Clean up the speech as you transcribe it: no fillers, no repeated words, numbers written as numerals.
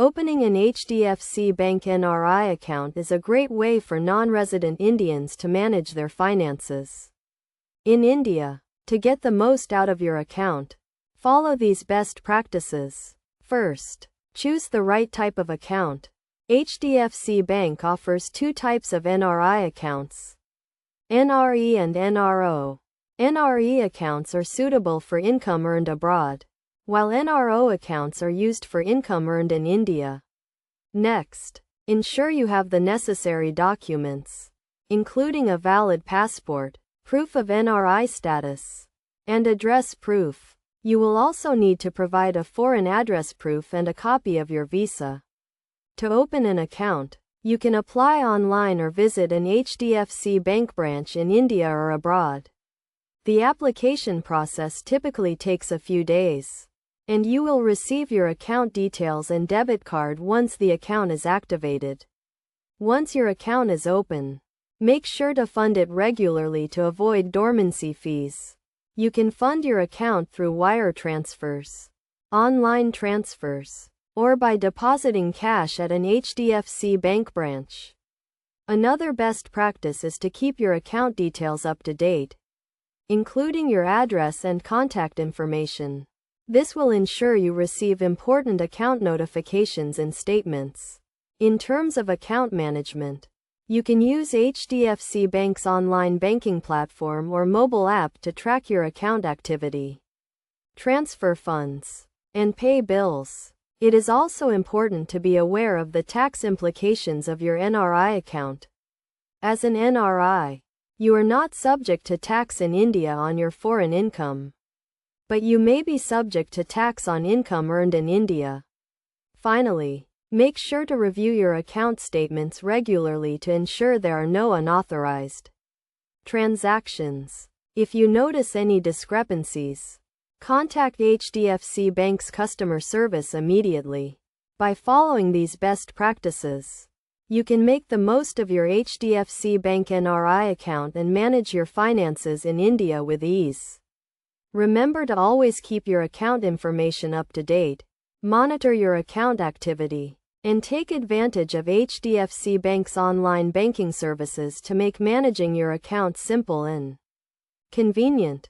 Opening an HDFC Bank NRI account is a great way for non-resident Indians to manage their finances. In India, to get the most out of your account, follow these best practices. First, choose the right type of account. HDFC Bank offers two types of NRI accounts: NRE and NRO. NRE accounts are suitable for income earned abroad, while NRO accounts are used for income earned in India. Next, ensure you have the necessary documents, including a valid passport, proof of NRI status, and address proof. You will also need to provide a foreign address proof and a copy of your visa. To open an account, you can apply online or visit an HDFC Bank branch in India or abroad. The application process typically takes a few days, and you will receive your account details and debit card once the account is activated. Once your account is open, make sure to fund it regularly to avoid dormancy fees. You can fund your account through wire transfers, online transfers, or by depositing cash at an HDFC Bank branch. Another best practice is to keep your account details up to date, including your address and contact information. This will ensure you receive important account notifications and statements. In terms of account management, you can use HDFC Bank's online banking platform or mobile app to track your account activity, transfer funds, and pay bills. It is also important to be aware of the tax implications of your NRI account. As an NRI, you are not subject to tax in India on your foreign income, but you may be subject to tax on income earned in India. Finally, make sure to review your account statements regularly to ensure there are no unauthorized transactions. If you notice any discrepancies, contact HDFC Bank's customer service immediately. By following these best practices, you can make the most of your HDFC Bank NRI account and manage your finances in India with ease. Remember to always keep your account information up to date, monitor your account activity, and take advantage of HDFC Bank's online banking services to make managing your account simple and convenient.